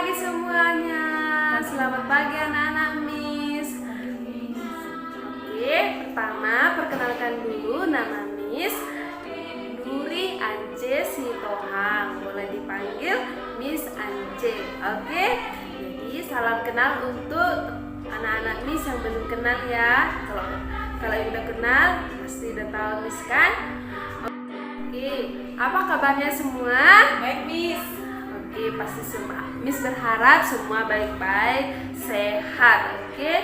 pagi semuanya. Selamat pagi anak-anak Miss. Oke, pertama perkenalkan dulu, nama Miss Nuri Ance Sitohang. Boleh dipanggil Miss Ance. Oke. Jadi salam kenal untuk anak-anak Miss yang belum kenal ya. Kalau yang udah kenal pasti udah tahu Miss kan? Oke, apa kabarnya semua? Baik, Miss. Oke, pasti semua Miss berharap semua baik-baik, sehat. Oke.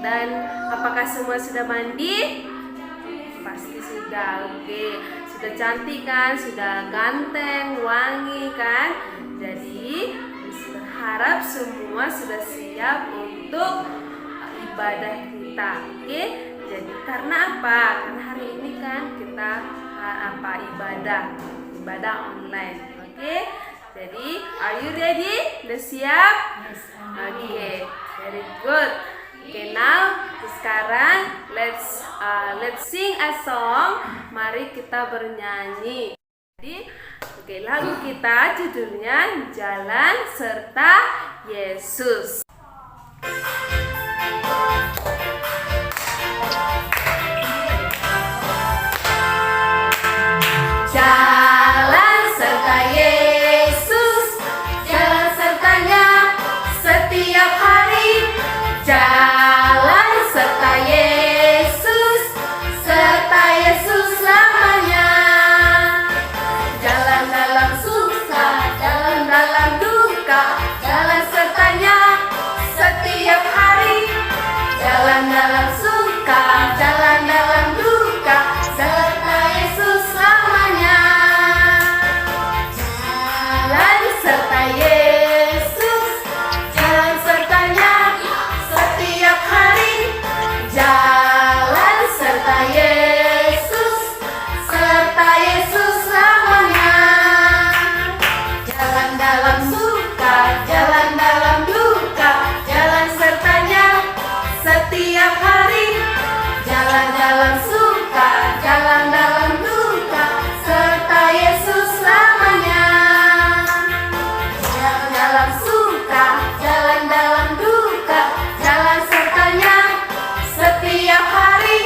Dan apakah semua sudah mandi? Pasti sudah. Oke. Sudah cantik kan? Sudah ganteng, wangi kan? Jadi Miss berharap semua sudah siap untuk ibadah kita. Oke. Jadi karena apa? Karena hari ini kan kita ibadah online. Oke. Jadi, are you ready? Udah siap? Yes, Oke, very good. Oke, now sekarang let's sing a song. Mari kita bernyanyi. Jadi, oke, lagu kita judulnya Jalan Serta Yesus. Jalan serta Yesus, jalan sertanya setiap hari. Jalan serta Yesus selamanya. Jalan dalam susah, jalan dalam duka, jalan sertanya setiap hari. Jalan dalam suka, jalan dalam duka, serta Yesus selamanya. Jalan serta Yesus, jalan sertanya setiap hari. Jalan serta Yesus selamanya. Jalan dalam suka, jalan dalam duka, jalan sertanya setiap hari. Jalan dalam suka, jalan dalam duka, serta Yesus selamanya. Jalan dalam suka, jalan dalam duka, jalan sertanya setiap hari.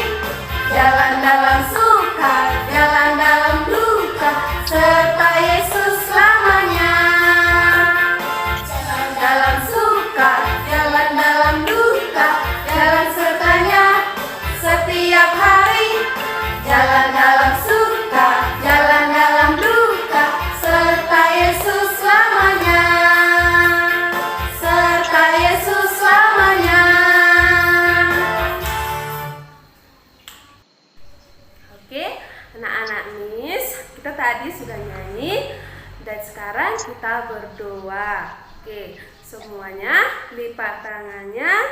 Jalan dalam suka, jalan dalam duka, serta Yesus selamanya. Jalan dalam suka, jalan dalam duka, jalan sertanya setiap hari. Jalan dalam suka, jalan dalam duka, serta Yesus selamanya. Serta Yesus selamanya. Oke, anak-anak Miss, kita tadi sudah nyanyi dan sekarang kita berdoa. Oke, semuanya lipat tangannya,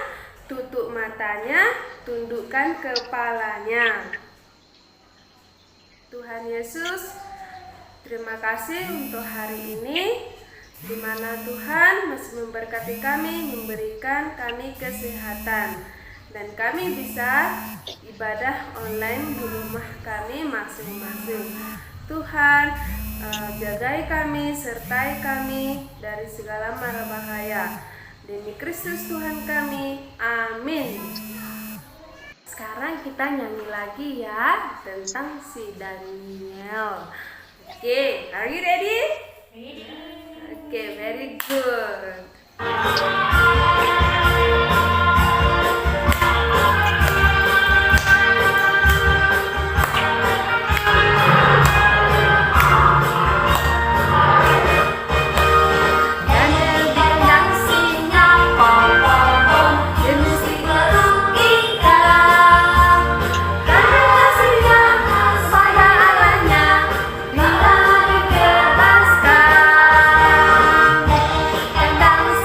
tutup matanya, tundukkan kepalanya. Tuhan Yesus, terima kasih untuk hari ini, di mana Tuhan masih memberkati kami, memberikan kami kesehatan, dan kami bisa ibadah online di rumah kami masing-masing. Tuhan, jagai kami, sertai kami dari segala mara bahaya. Demi Kristus Tuhan kami, amin. Sekarang kita nyanyi lagi ya tentang si Daniel. Oke, are you ready? Oke, very good.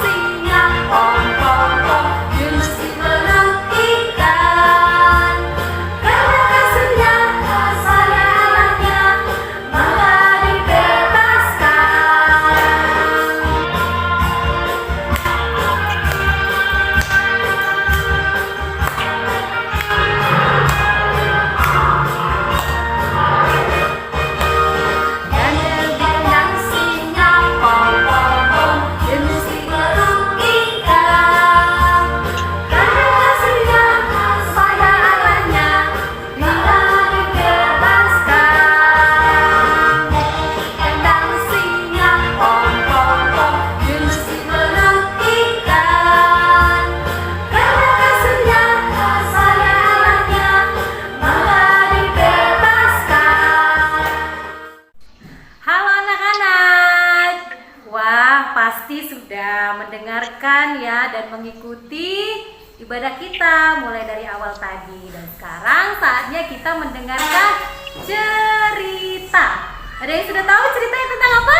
Singa pasti sudah mendengarkan ya dan mengikuti ibadah kita mulai dari awal tadi. Dan sekarang saatnya kita mendengarkan cerita. Ada yang sudah tahu ceritanya tentang apa?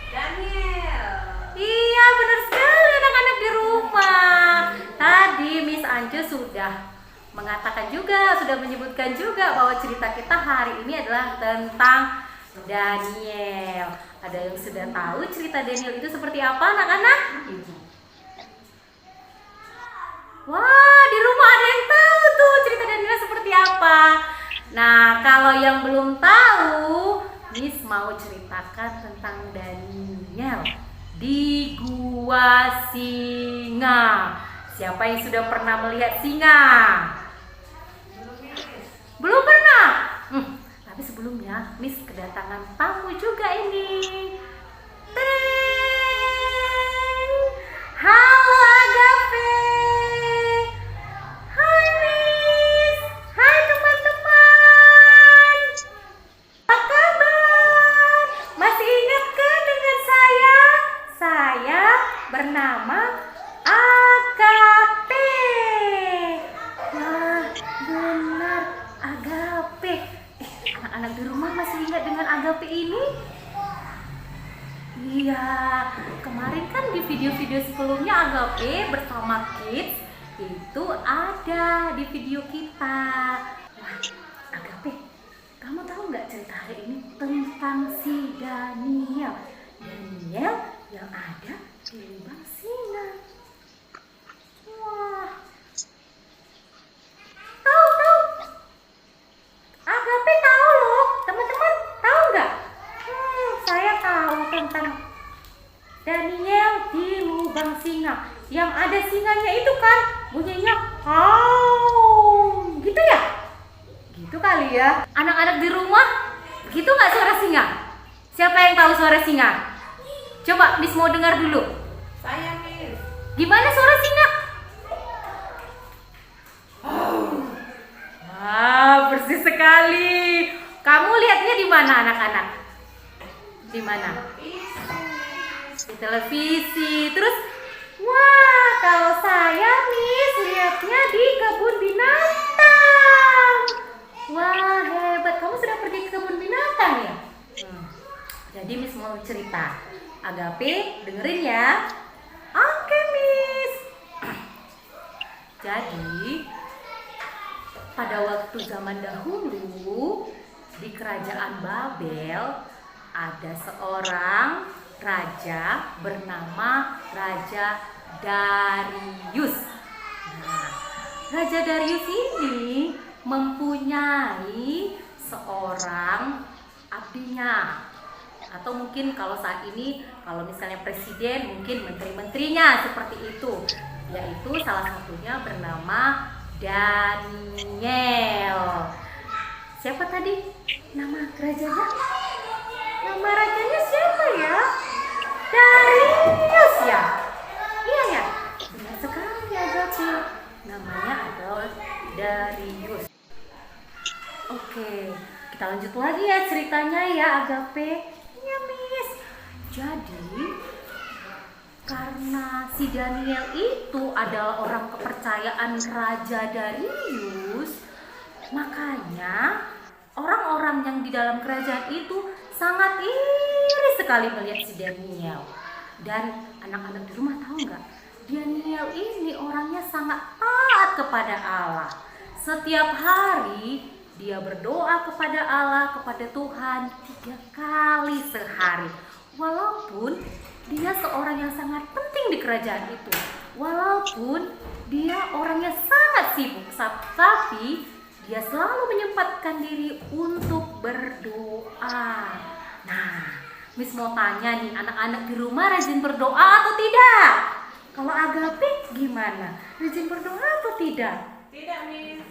Daniel. Iya, benar sekali anak-anak di rumah. Tadi Miss Anje sudah mengatakan juga, sudah menyebutkan juga bahwa cerita kita hari ini adalah tentang Daniel. Ada yang sudah tahu cerita Daniel itu seperti apa, anak-anak? Wah, di rumah ada yang tahu tuh cerita Daniel seperti apa. Nah, kalau yang belum tahu, Miss mau ceritakan tentang Daniel di Gua Singa. Siapa yang sudah pernah melihat singa? Belum pernah? Tapi sebelumnya Miss kedatangan tamu juga ini. Teng! Halo Agape. Hai Miss. Hai teman-teman. Apa kabar? Masih ingat kan dengan saya? Saya bernama Agape. Wah, benar Agape. Anak-anak di rumah masih ingat dengan Agape ini? Iya, kemarin kan di video-video sebelumnya Agape bersama kids itu ada di video kita. Wah, Agape, kamu tahu nggak cerita hari ini tentang si Daniel? Daniel yang ada di lubang singa. Wah, tahu. Agape tahu loh, teman-teman tahu nggak? Saya tahu tentang Daniel di lubang singa. Yang ada singanya itu kan bunyinya gitu ya? Gitu kali ya. Anak-anak di rumah, gitu nggak suara singa? Siapa yang tahu suara singa? Coba Miss mau dengar dulu. Saya Miss. Gimana suara singa? Wah, persis sekali. Kamu lihatnya di mana anak-anak? Di mana? Di televisi. Terus, wah, kalau saya Miss lihatnya di kebun binatang. Wah, hebat. Kamu sudah pergi ke kebun binatang ya? Jadi Miss mau cerita. Agape, dengerin ya. Oke, Miss. Jadi, pada waktu zaman dahulu di kerajaan Babel ada seorang raja bernama Raja Darius. Nah, Raja Darius ini mempunyai seorang abdinya, atau mungkin kalau saat ini kalau misalnya presiden mungkin menteri-menterinya seperti itu, yaitu salah satunya bernama Daniel. Siapa tadi nama rajanya? Nama rajanya siapa ya? Darius ya? Iya ya? Benar sekali Agape. Namanya adalah Darius. Oke, kita lanjut lagi ya ceritanya ya Agape. Iya Miss. Jadi karena si Daniel itu adalah orang kepercayaan Raja Darius, makanya orang-orang yang di dalam kerajaan itu sangat iri sekali melihat si Daniel. Dan anak-anak di rumah tahu nggak? Daniel ini orangnya sangat taat kepada Allah. Setiap hari dia berdoa kepada Allah, kepada Tuhan 3 kali sehari. Walaupun dia seorang yang sangat penting di kerajaan itu, walaupun dia orangnya sangat sibuk, tapi dia selalu menyempatkan diri untuk berdoa. Nah, Miss mau tanya nih, anak-anak di rumah rajin berdoa atau tidak? Kalau Agape gimana? Rajin berdoa atau tidak? Tidak, Miss.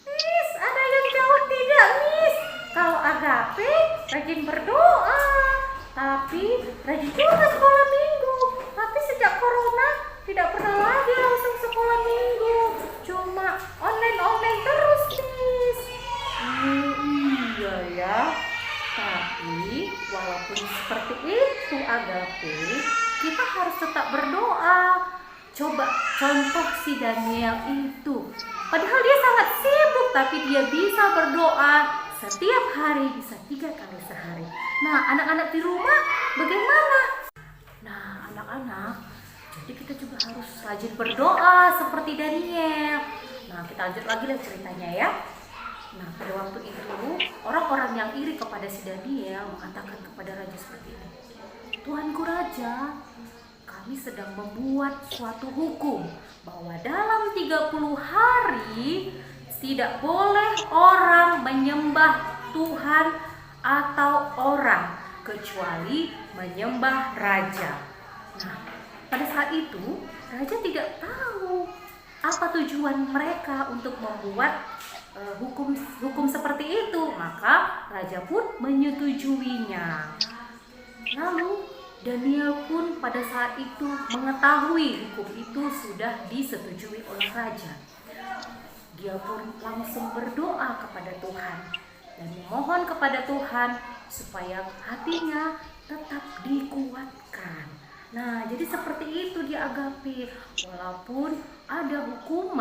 Miss, ada yang jawab tidak, Miss. Kalau Agape rajin berdoa, tapi rajin juga sekolah minggu. Tapi sejak corona tidak pernah lagi langsung sekolah minggu, cuma online terus, Miss. Iya ya. Tapi walaupun seperti itu, itu Agape, kita harus tetap berdoa. Coba contoh si Daniel itu, padahal dia sangat sibuk tapi dia bisa berdoa setiap hari, bisa 3 kali sehari. Nah, anak-anak di rumah bagaimana? Nah, anak-anak, jadi kita juga harus rajin berdoa seperti Daniel. Nah, kita lanjut lagi lah ceritanya ya. Nah, pada waktu itu orang-orang yang iri kepada si Daniel mengatakan kepada raja seperti ini, "Tuanku raja, kami sedang membuat suatu hukum bahwa dalam 30 hari tidak boleh orang menyembah Tuhan atau orang kecuali menyembah raja." Nah, pada saat itu raja tidak tahu apa tujuan mereka untuk membuat hukum seperti itu, maka raja pun menyetujuinya. Lalu Daniel pun pada saat itu mengetahui hukum itu sudah disetujui oleh raja. Dia pun langsung berdoa kepada Tuhan dan memohon kepada Tuhan supaya hatinya tetap dikuatkan. Nah, jadi seperti itu dia Agape. Walaupun ada hukum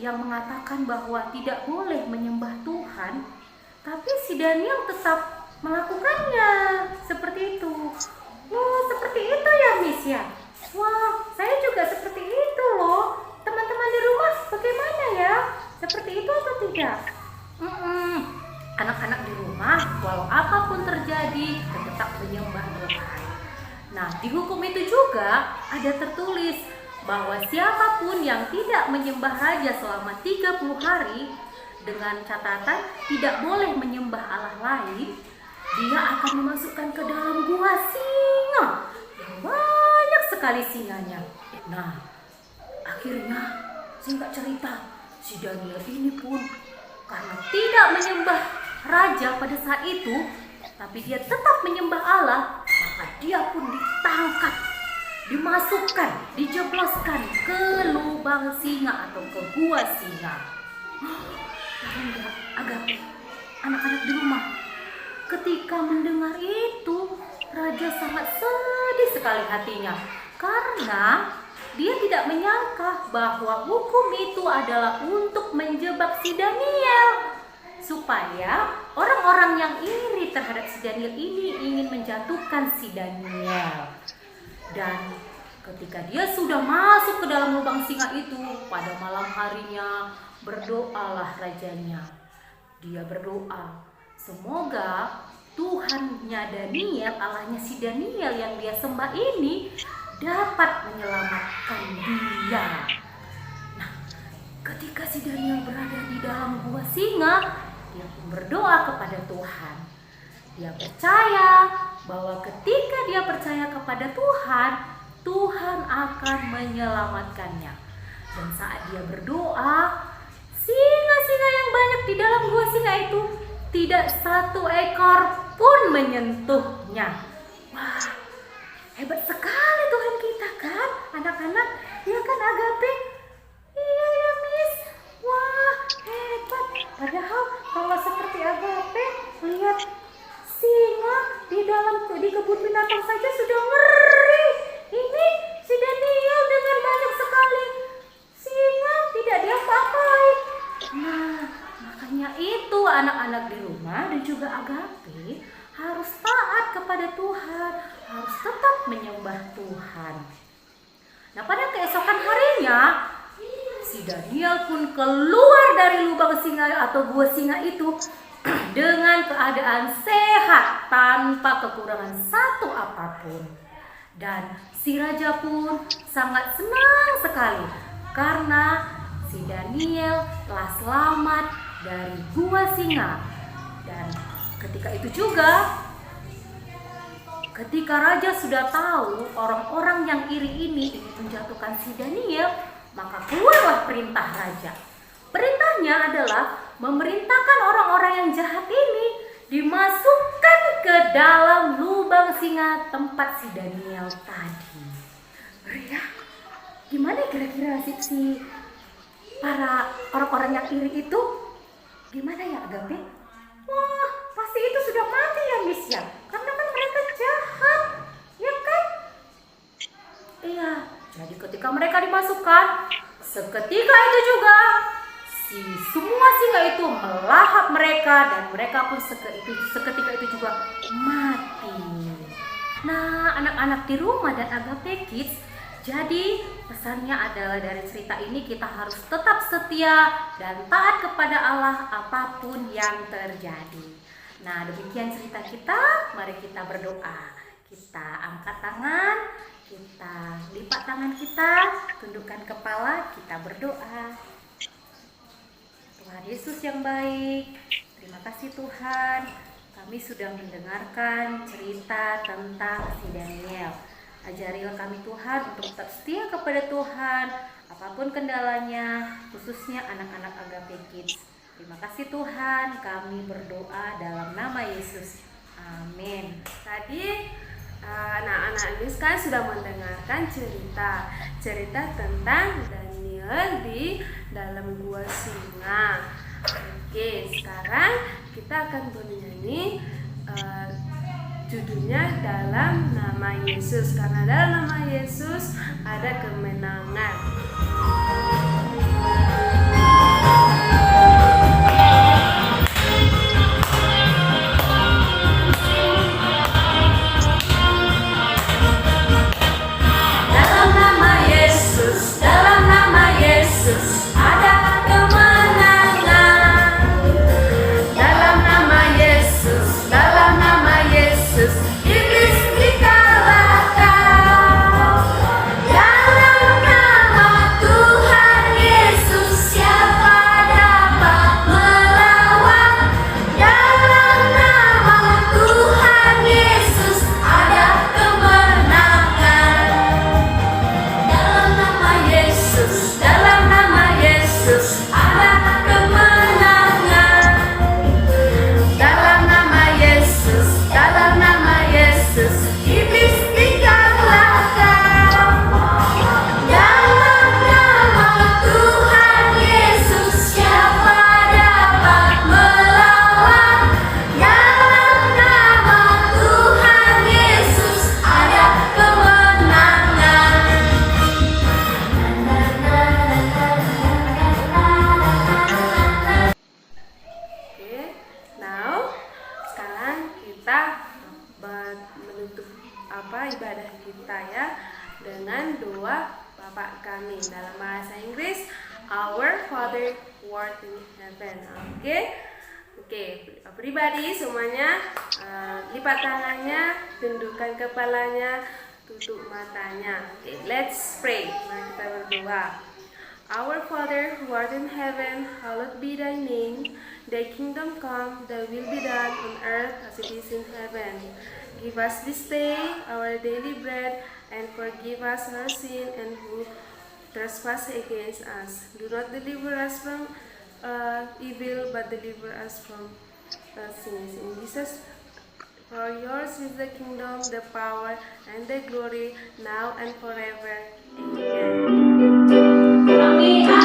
yang mengatakan bahwa tidak boleh menyembah Tuhan, tapi si Daniel tetap melakukannya. Seperti itu. Wah, seperti itu ya Miss ya. Wah, saya juga seperti itu loh. Teman-teman di rumah bagaimana ya? Seperti itu atau tidak? Anak-anak di rumah, walau apapun terjadi, tetap menyembah Tuhan. Nah, di hukum itu juga ada tertulis bahwa siapapun yang tidak menyembah raja selama 30 hari, dengan catatan tidak boleh menyembah Allah lain, dia akan dimasukkan ke dalam gua singa yang banyak sekali singanya. Nah, akhirnya singkat cerita, si Daniel ini pun karena tidak menyembah raja pada saat itu, tapi dia tetap menyembah Allah, maka dia pun ditangkap, dimasukkan, dijebloskan ke lubang singa atau ke gua singa. Agape, anak-anak di rumah, ketika mendengar itu, raja sangat sedih sekali hatinya karena dia tidak menyangka bahwa hukum itu adalah untuk menjebak si Daniel, supaya orang-orang yang iri terhadap si Daniel ini ingin menjatuhkan si Daniel. Dan ketika dia sudah masuk ke dalam lubang singa itu, pada malam harinya berdoalah rajanya. Dia berdoa, semoga Tuhannya Daniel, Allahnya si Daniel yang dia sembah ini dapat menyelamatkan dia. Nah, ketika si Daniel berada di dalam gua singa, dia pun berdoa kepada Tuhan. Dia percaya bahwa ketika dia percaya kepada Tuhan, Tuhan akan menyelamatkannya. Dan saat dia berdoa, singa-singa yang banyak di dalam gua singa itu tidak satu ekor pun menyentuhnya. Wah, hebat sekali Tuhan kita kan, anak-anak? Ya kan Agape? Iya ya Miss. Wah, hebat. Padahal kalau seperti Agape lihat singa di kebun binatang saja sudah ngeri. Ini si Daniel dengan banyak sekali singa tidak diapa-apain. Nah, makanya itu anak-anak di rumah dan juga Agape harus taat kepada Tuhan, harus tetap menyembah Tuhan. Nah, pada keesokan harinya si Daniel pun keluar dari lubang singa atau gua singa itu dengan keadaan sehat tanpa kekurangan satu apapun. Dan si raja pun sangat senang sekali karena si Daniel telah selamat dari gua singa. Dan ketika itu juga, ketika raja sudah tahu orang-orang yang iri ini ingin menjatuhkan si Daniel, maka keluarlah perintah raja. Perintahnya adalah memerintahkan orang-orang yang jahat ini dimasukkan ke dalam lubang singa tempat si Daniel tadi. Ya, gimana kira-kira si para orang-orang yang iri itu? Gimana ya Agape? Wah, pasti itu sudah mati ya Miss ya, karena kan mereka jahat. Jadi ketika mereka dimasukkan, seketika itu juga semua singa itu melahap mereka dan mereka pun seketika itu juga mati. Nah, anak-anak di rumah dan Agape Kids, jadi pesannya adalah dari cerita ini kita harus tetap setia dan taat kepada Allah apapun yang terjadi. Nah, demikian cerita kita. Mari kita berdoa. Kita angkat tangan, kita lipat tangan kita, tundukkan kepala, kita berdoa. Tuhan Yesus yang baik, terima kasih Tuhan. Kami sudah mendengarkan cerita tentang si Daniel. Ajarilah kami Tuhan untuk tetap setia kepada Tuhan, apapun kendalanya, khususnya anak-anak Agape Kids. Terima kasih Tuhan, kami berdoa dalam nama Yesus. Amin. Tadi anak-anak ini kan sudah mendengarkan cerita tentang Daniel di dalam gua singa. Oke, sekarang kita akan bernyanyi judulnya dalam nama Yesus, karena dalam nama Yesus ada kemenangan. Ibadah kita ya dengan doa Bapa kami dalam bahasa Inggris, Our Father who art in heaven. Oke, pribadi semuanya lipat tangannya, tundukkan kepalanya, tutup matanya. Let's pray. Mari kita berdoa. Our Father who art in heaven, hallowed be thy name. Thy kingdom come, thy will be done on earth as it is in heaven. Give us this day our daily bread, and forgive us our sin and who trespass against us. Do not deliver us from evil, but deliver us from sins. In Jesus, for yours is the kingdom, the power, and the glory, now and forever. Amen.